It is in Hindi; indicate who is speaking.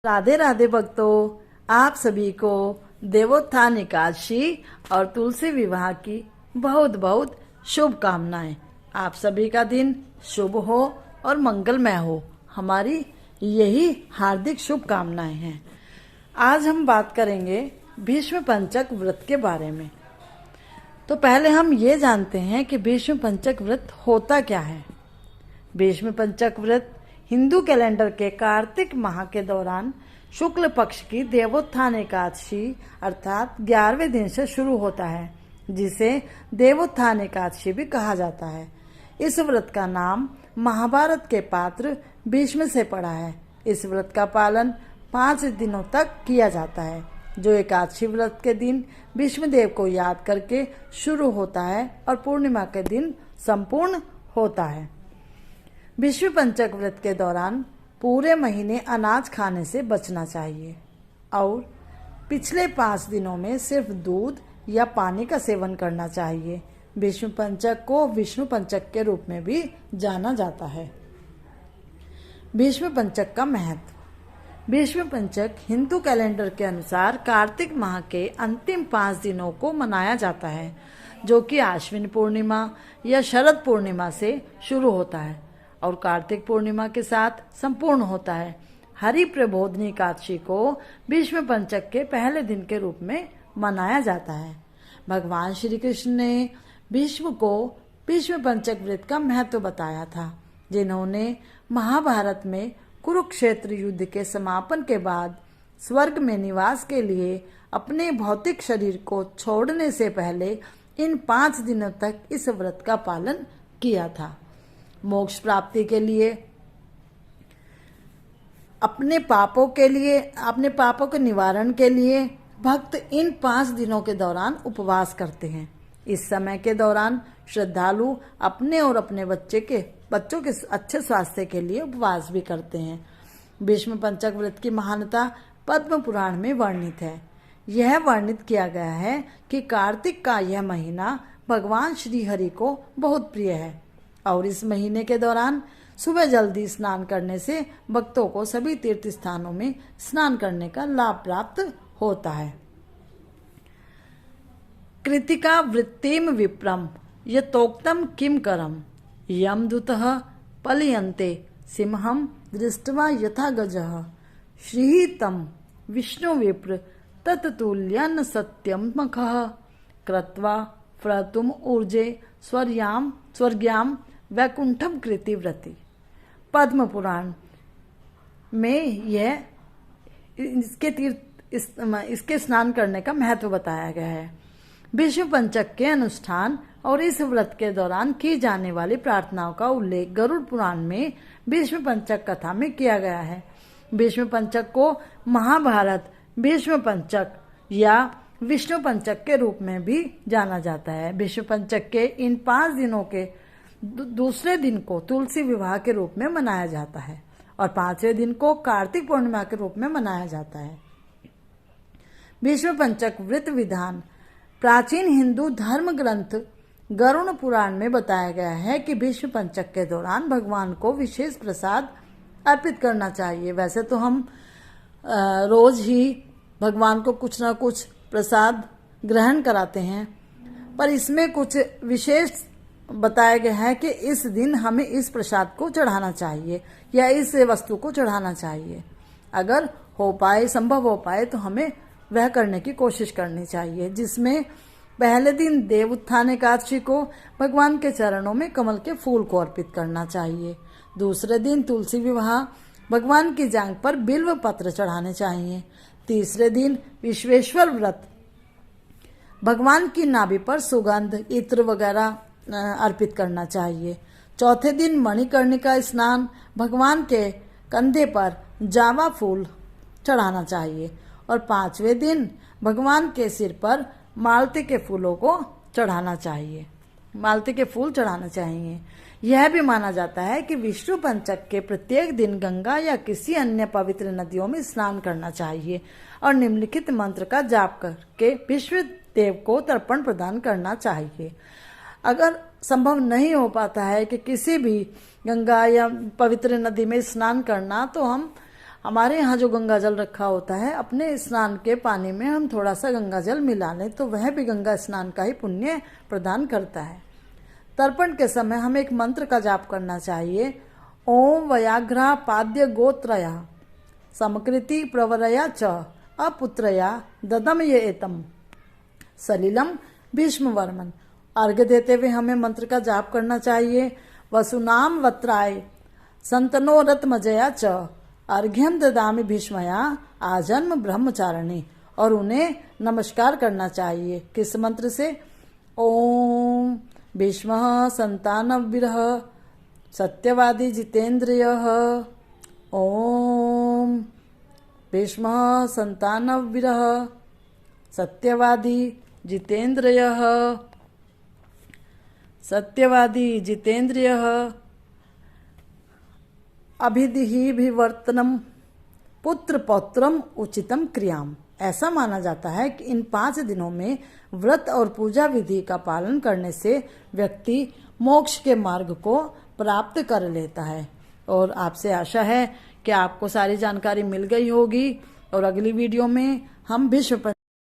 Speaker 1: राधे राधे भक्तों, आप सभी को देवोत्थान एकादशी और तुलसी विवाह की बहुत बहुत शुभकामनाएं। आप सभी का दिन शुभ हो और मंगलमय हो, हमारी यही हार्दिक शुभकामनाएं हैं। आज हम बात करेंगे भीष्म पंचक व्रत के बारे में। तो पहले हम ये जानते हैं कि भीष्म पंचक व्रत होता क्या है। भीष्म पंचक व्रत हिंदू कैलेंडर के कार्तिक माह के दौरान शुक्ल पक्ष की देवोत्थान एकादशी अर्थात 11वें दिन से शुरू होता है, जिसे देवोत्थान एकादशी भी कहा जाता है। इस व्रत का नाम महाभारत के पात्र भीष्म से पड़ा है। इस व्रत का पालन 5 दिनों तक किया जाता है, जो एकादशी व्रत के दिन भीष्मदेव को याद करके शुरू होता है और पूर्णिमा के दिन संपूर्ण होता है। भीष्म पंचक व्रत के दौरान पूरे महीने अनाज खाने से बचना चाहिए और पिछले 5 दिनों में सिर्फ दूध या पानी का सेवन करना चाहिए। भीष्म पंचक को विष्णु पंचक के रूप में भी जाना जाता है। भीष्म पंचक का महत्व। भीष्म पंचक हिंदू कैलेंडर के अनुसार कार्तिक माह के अंतिम 5 दिनों को मनाया जाता है, जो कि आश्विन पूर्णिमा या शरद पूर्णिमा से शुरू होता है और कार्तिक पूर्णिमा के साथ संपूर्ण होता है। हरि प्रबोधनी एकादशी को भीष्म पंचक के पहले दिन के रूप में मनाया जाता है। भगवान श्री कृष्ण ने भीष्म को भीष्म पंचक व्रत का महत्व बताया था, जिन्होंने महाभारत में कुरुक्षेत्र युद्ध के समापन के बाद स्वर्ग में निवास के लिए अपने भौतिक शरीर को छोड़ने से पहले इन 5 दिनों तक इस व्रत का पालन किया था। मोक्ष प्राप्ति के लिए अपने पापों के निवारण के लिए भक्त इन 5 दिनों के दौरान उपवास करते हैं। इस समय के दौरान श्रद्धालु अपने और अपने बच्चों के अच्छे स्वास्थ्य के लिए उपवास भी करते हैं। भीष्म पंचक व्रत की महानता पद्म पुराण में वर्णित है। यह वर्णित किया गया है कि कार्तिक का यह महीना भगवान श्री हरि को बहुत प्रिय है और इस महीने के दौरान सुबह जल्दी स्नान करने से भक्तों को सभी तीर्थ स्थानों में स्नान करने का लाभ प्राप्त होता है। कृतिका वृत्तिम विप्रम यतोक्तम किम करम यम दूतः पलयन्ते सिंहम दृष्ट्वा यथा गजः श्रीतम विष्णु विप्र तत्तुल्यन्न सत्यम मखः कृत्वा फ्रतुम ऊर्जे स्वर्ग्याम वैकुंठम कृति व्रति। पद्म पुराण में यह इसके स्नान करने का महत्व बताया गया है। भीष्म पंचक के अनुष्ठान और इस व्रत के दौरान की जाने वाली प्रार्थनाओं का उल्लेख गरुड़ पुराण में भीष्म पंचक कथा में किया गया है। भीष्म पंचक को महाभारत भीष्म पंचक या विष्णु पंचक के रूप में भी जाना जाता है। भीष्म पंचक के इन 5 दिनों के दूसरे दिन को तुलसी विवाह के रूप में मनाया जाता है और 5वें दिन को कार्तिक पूर्णिमा के रूप में मनाया जाता है। भीष्म पंचक व्रत विधान। प्राचीन हिंदू धर्म ग्रंथ गरुड़ पुराण में बताया गया है कि भीष्म पंचक के दौरान भगवान को विशेष प्रसाद अर्पित करना चाहिए। वैसे तो हम रोज ही भगवान को कुछ ना कुछ प्रसाद ग्रहण कराते हैं, पर इसमें कुछ विशेष बताया गया है कि इस दिन हमें इस प्रसाद को चढ़ाना चाहिए या इस वस्तु को चढ़ाना चाहिए। अगर हो पाए, संभव हो पाए तो हमें वह करने की कोशिश करनी चाहिए, जिसमें पहले दिन देवोत्थान एकादशी को भगवान के चरणों में कमल के फूल को अर्पित करना चाहिए। दूसरे दिन तुलसी विवाह भगवान की जांघ पर बिल्व पत्र चढ़ाने चाहिए। तीसरे दिन विश्वेश्वर व्रत भगवान की नाभि पर सुगंध इत्र वगैरह अर्पित करना चाहिए। चौथे दिन मणिकर्णिका स्नान भगवान के कंधे पर जावा फूल चढ़ाना चाहिए और 5वें दिन भगवान के सिर पर मालती के फूलों को चढ़ाना चाहिए। मालती के फूल चढ़ाना चाहिए। यह भी माना जाता है कि विष्णु पंचक के प्रत्येक दिन गंगा या किसी अन्य पवित्र नदियों में स्नान करना चाहिए और निम्नलिखित मंत्र का जाप करके विष्णु देव को तर्पण प्रदान करना चाहिए। अगर संभव नहीं हो पाता है कि किसी भी गंगा या पवित्र नदी में स्नान करना, तो हम हमारे यहाँ जो गंगा जल रखा होता है, अपने स्नान के पानी में हम थोड़ा सा गंगा जल मिला लें तो वह भी गंगा स्नान का ही पुण्य प्रदान करता है। तर्पण के समय हमें एक मंत्र का जाप करना चाहिए। ओम व्याघ्रा पाद्य गोत्रया समकृति प्रवरया च अपुत्रया ददम ये एतम सलिलम भीष्म वर्मन। अर्घ्य देते हुए हमें मंत्र का जाप करना चाहिए। वसुनाम वत्राय संतनो रत्मजया च अर्घ्यम ददामि भीष्मया आजन्म ब्रह्मचारिणी। और उन्हें नमस्कार करना चाहिए। किस मंत्र से? ओम भीष्म संतानविरः सत्यवादी जितेन्द्रियः। ओम भीष्म संतानविरः सत्यवादी जितेन्द्रियः। सत्यवादी जितेन्द्रियः अभिधिभिवर्तनम पुत्र पौत्रम उचितम क्रियाम। ऐसा माना जाता है कि इन 5 दिनों में व्रत और पूजा विधि का पालन करने से व्यक्ति मोक्ष के मार्ग को प्राप्त कर लेता है। और आपसे आशा है कि आपको सारी जानकारी मिल गई होगी और अगली वीडियो में हम विश्व